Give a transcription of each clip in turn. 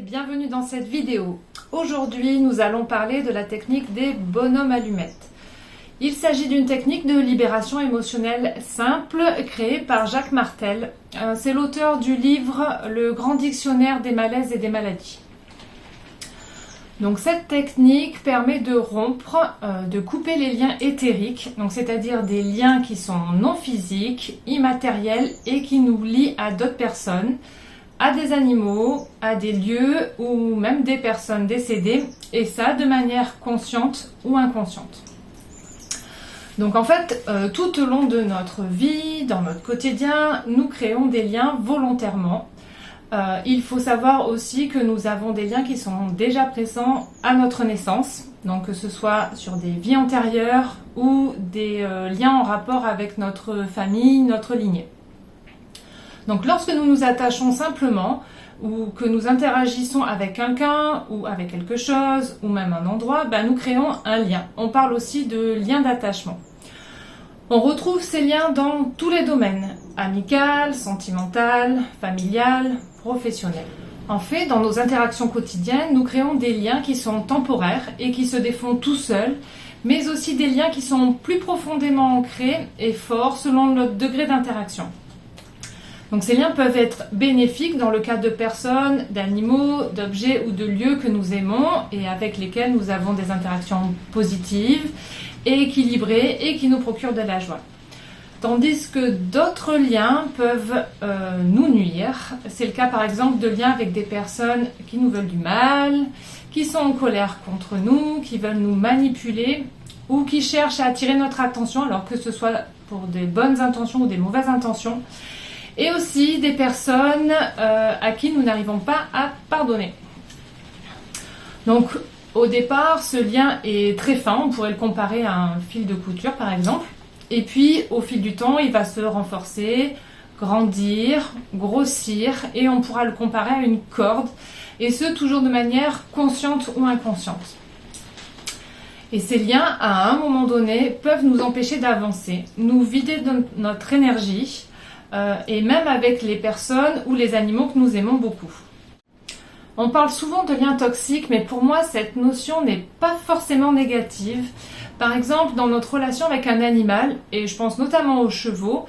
bienvenue dans cette vidéo. Aujourd'hui, nous allons parler de la technique des bonhommes allumettes. Il s'agit d'une technique de libération émotionnelle simple créée par Jacques Martel. C'est l'auteur du livre Le Grand Dictionnaire des malaises et des maladies. Donc cette technique permet de rompre, de couper les liens éthériques, c'est-à-dire des liens qui sont non physiques, immatériels et qui nous lient à d'autres personnes, à des animaux, à des lieux ou même des personnes décédées, et ça de manière consciente ou inconsciente. Donc en fait, tout au long de notre vie, dans notre quotidien, nous créons des liens volontairement. Il faut savoir aussi que nous avons des liens qui sont déjà présents à notre naissance, donc que ce soit sur des vies antérieures ou des liens en rapport avec notre famille, notre lignée. Donc lorsque nous nous attachons simplement ou que nous interagissons avec quelqu'un ou avec quelque chose ou même un endroit, nous créons un lien. On parle aussi de lien d'attachement. On retrouve ces liens dans tous les domaines, amical, sentimental, familial, professionnel. En fait, dans nos interactions quotidiennes, nous créons des liens qui sont temporaires et qui se défont tout seuls, mais aussi des liens qui sont plus profondément ancrés et forts selon notre degré d'interaction. Donc ces liens peuvent être bénéfiques dans le cas de personnes, d'animaux, d'objets ou de lieux que nous aimons et avec lesquels nous avons des interactions positives et équilibrées et qui nous procurent de la joie. Tandis que d'autres liens peuvent nous nuire. C'est le cas par exemple de liens avec des personnes qui nous veulent du mal, qui sont en colère contre nous, qui veulent nous manipuler ou qui cherchent à attirer notre attention alors que ce soit pour des bonnes intentions ou des mauvaises intentions. Et aussi des personnes à qui nous n'arrivons pas à pardonner. Donc au départ, ce lien est très fin, on pourrait le comparer à un fil de couture par exemple. Et puis au fil du temps, il va se renforcer, grandir, grossir et on pourra le comparer à une corde. Et ce, toujours de manière consciente ou inconsciente. Et ces liens, à un moment donné, peuvent nous empêcher d'avancer, nous vider de notre énergie, et même avec les personnes ou les animaux que nous aimons beaucoup. On parle souvent de liens toxiques, mais pour moi, cette notion n'est pas forcément négative. Par exemple, dans notre relation avec un animal, et je pense notamment aux chevaux,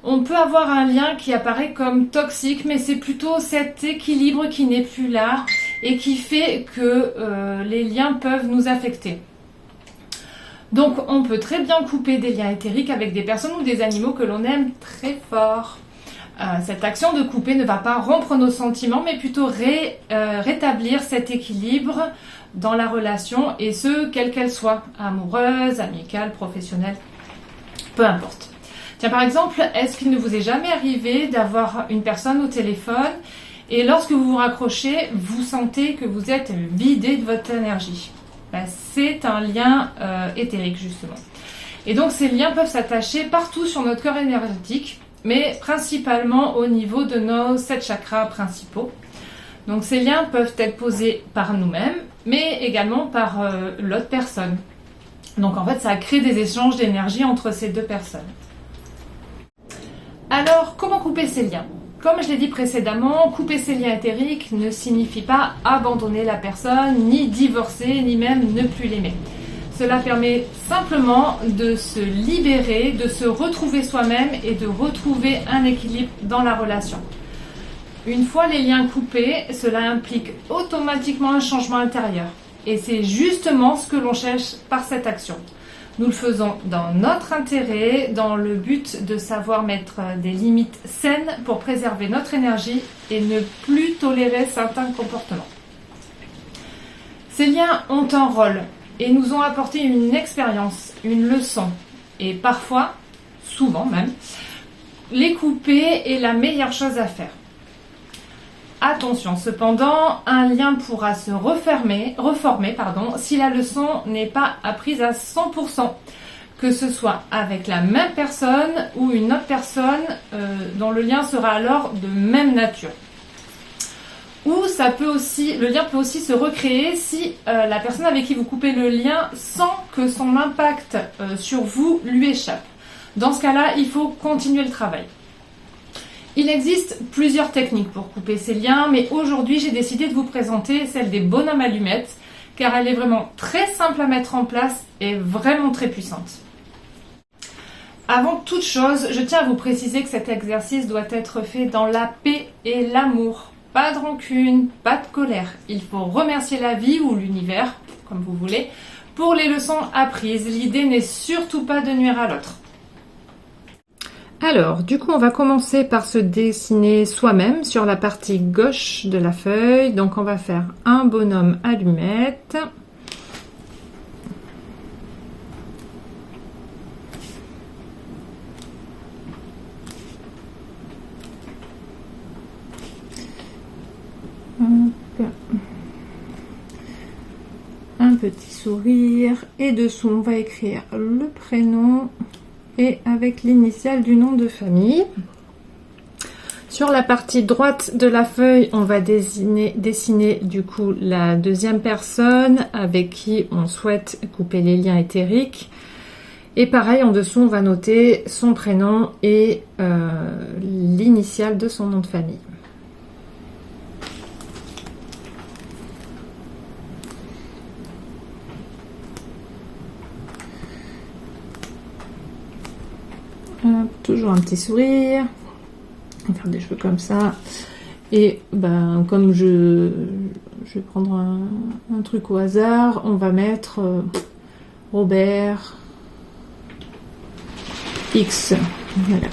on peut avoir un lien qui apparaît comme toxique, mais c'est plutôt cet équilibre qui n'est plus là et qui fait que les liens peuvent nous affecter. Donc on peut très bien couper des liens éthériques avec des personnes ou des animaux que l'on aime très fort. Cette action de couper ne va pas rompre nos sentiments, mais plutôt rétablir cet équilibre dans la relation, et ce, quelle qu'elle soit, amoureuse, amicale, professionnelle, peu importe. Tiens, par exemple, est-ce qu'il ne vous est jamais arrivé d'avoir une personne au téléphone et lorsque vous vous raccrochez, vous sentez que vous êtes vidé de votre énergie? C'est un lien éthérique justement. Et donc ces liens peuvent s'attacher partout sur notre corps énergétique, mais principalement au niveau de nos 7 chakras principaux. Donc ces liens peuvent être posés par nous-mêmes, mais également par l'autre personne. Donc en fait, ça crée des échanges d'énergie entre ces deux personnes. Alors, comment couper ces liens ? Comme je l'ai dit précédemment, couper ces liens éthériques ne signifie pas abandonner la personne, ni divorcer, ni même ne plus l'aimer. Cela permet simplement de se libérer, de se retrouver soi-même et de retrouver un équilibre dans la relation. Une fois les liens coupés, cela implique automatiquement un changement intérieur. Et c'est justement ce que l'on cherche par cette action. Nous le faisons dans notre intérêt, dans le but de savoir mettre des limites saines pour préserver notre énergie et ne plus tolérer certains comportements. Ces liens ont un rôle et nous ont apporté une expérience, une leçon. Et parfois, souvent même, les couper est la meilleure chose à faire. Attention, cependant, un lien pourra se reformer, si la leçon n'est pas apprise à 100%, que ce soit avec la même personne ou une autre personne dont le lien sera alors de même nature. Ou le lien peut aussi se recréer si la personne avec qui vous coupez le lien sent que son impact sur vous lui échappe. Dans ce cas-là, il faut continuer le travail. Il existe plusieurs techniques pour couper ces liens, mais aujourd'hui j'ai décidé de vous présenter celle des bonhommes allumettes, car elle est vraiment très simple à mettre en place et vraiment très puissante. Avant toute chose, je tiens à vous préciser que cet exercice doit être fait dans la paix et l'amour. Pas de rancune, pas de colère. Il faut remercier la vie ou l'univers, comme vous voulez, pour les leçons apprises. L'idée n'est surtout pas de nuire à l'autre. Alors, du coup, on va commencer par se dessiner soi-même sur la partie gauche de la feuille. Donc, on va faire un bonhomme allumette. Hop. Un petit sourire. Et dessous, on va écrire le prénom et avec l'initiale du nom de famille. Sur la partie droite de la feuille, on va dessiner du coup la deuxième personne avec qui on souhaite couper les liens éthériques. Et pareil, en dessous, on va noter son prénom et l'initiale de son nom de famille. Toujours un petit sourire. On va faire des cheveux comme ça. Et ben, comme je vais prendre un truc au hasard, on va mettre Robert X. Voilà.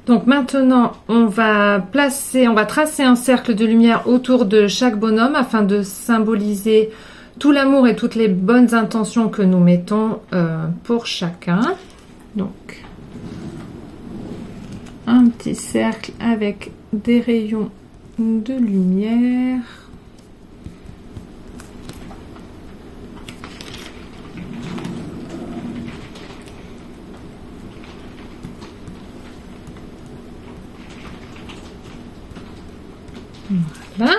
Donc maintenant, on va tracer un cercle de lumière autour de chaque bonhomme afin de symboliser tout l'amour et toutes les bonnes intentions que nous mettons pour chacun. Donc, un petit cercle avec des rayons de lumière. Voilà.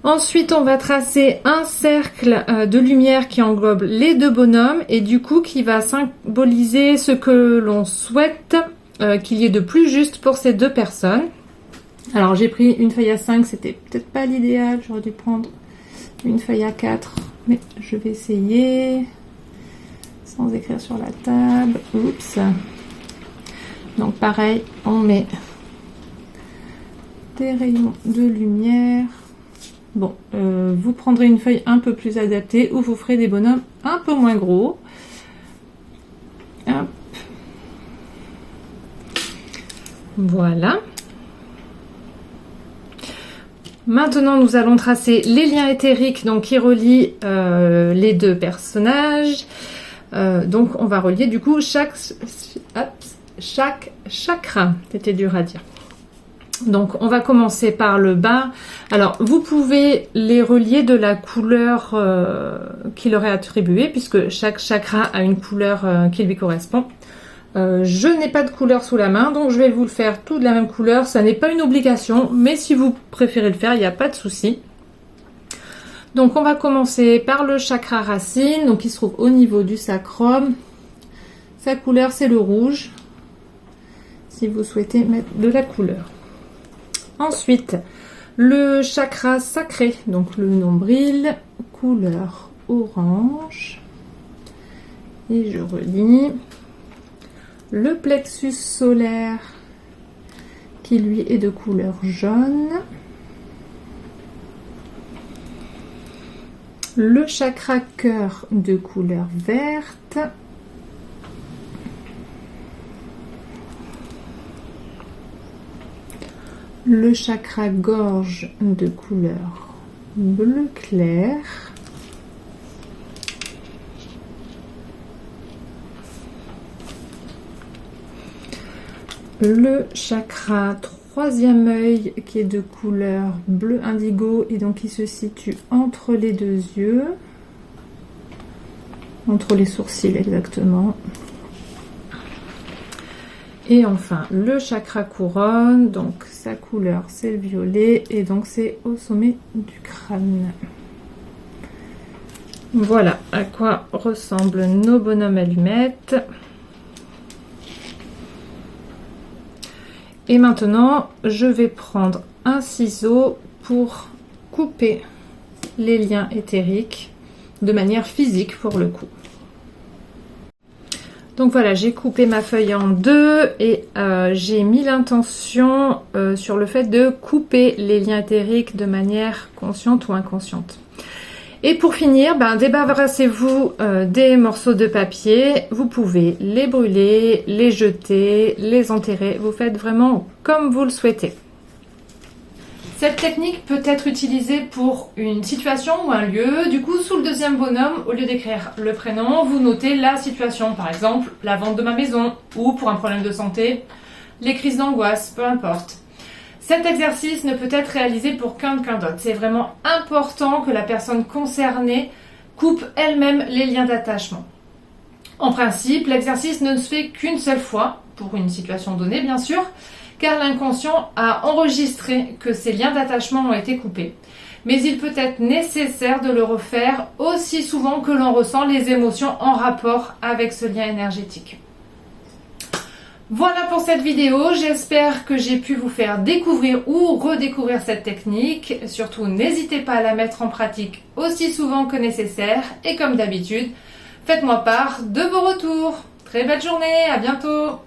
Ensuite, on va tracer un cercle de lumière qui englobe les deux bonhommes et du coup qui va symboliser ce que l'on souhaite qu'il y ait de plus juste pour ces deux personnes. Alors j'ai pris une feuille à 5, c'était peut-être pas l'idéal, j'aurais dû prendre une feuille à 4, mais je vais essayer sans écrire sur la table. Oups. Donc pareil, on met des rayons de lumière. Bon, vous prendrez une feuille un peu plus adaptée ou vous ferez des bonhommes un peu moins gros. Hop. Voilà. Maintenant, nous allons tracer les liens éthériques donc, qui relient les deux personnages. Donc, on va relier du coup chaque chakra. C'était dur à dire. Donc, on va commencer par le bas. Alors, vous pouvez les relier de la couleur qui leur est attribuée, puisque chaque chakra a une couleur qui lui correspond. Je n'ai pas de couleur sous la main, donc je vais vous le faire tout de la même couleur. Ça n'est pas une obligation, mais si vous préférez le faire, il n'y a pas de souci. Donc, on va commencer par le chakra racine, donc qui se trouve au niveau du sacrum. Sa couleur, c'est le rouge, si vous souhaitez mettre de la couleur. Ensuite, le chakra sacré, donc le nombril, couleur orange. Et je relis. Le plexus solaire, qui lui est de couleur jaune. Le chakra cœur de couleur verte. Le chakra gorge de couleur bleu clair. Le chakra troisième œil qui est de couleur bleu indigo et donc qui se situe entre les deux yeux, entre les sourcils exactement. Et enfin le chakra couronne, donc sa couleur c'est le violet et donc c'est au sommet du crâne. Voilà à quoi ressemblent nos bonhommes allumettes. Et maintenant, je vais prendre un ciseau pour couper les liens éthériques de manière physique pour le coup. Donc voilà, j'ai coupé ma feuille en deux et j'ai mis l'intention sur le fait de couper les liens éthériques de manière consciente ou inconsciente. Et pour finir, débarrassez-vous des morceaux de papier. Vous pouvez les brûler, les jeter, les enterrer. Vous faites vraiment comme vous le souhaitez. Cette technique peut être utilisée pour une situation ou un lieu. Du coup, sous le deuxième bonhomme, au lieu d'écrire le prénom, vous notez la situation. Par exemple, la vente de ma maison ou pour un problème de santé, les crises d'angoisse, peu importe. Cet exercice ne peut être réalisé pour quelqu'un d'autre. C'est vraiment important que la personne concernée coupe elle-même les liens d'attachement. En principe, l'exercice ne se fait qu'une seule fois, pour une situation donnée bien sûr, car l'inconscient a enregistré que ces liens d'attachement ont été coupés. Mais il peut être nécessaire de le refaire aussi souvent que l'on ressent les émotions en rapport avec ce lien énergétique. Voilà pour cette vidéo, j'espère que j'ai pu vous faire découvrir ou redécouvrir cette technique. Surtout, n'hésitez pas à la mettre en pratique aussi souvent que nécessaire. Et comme d'habitude, faites-moi part de vos retours. Très belle journée, à bientôt!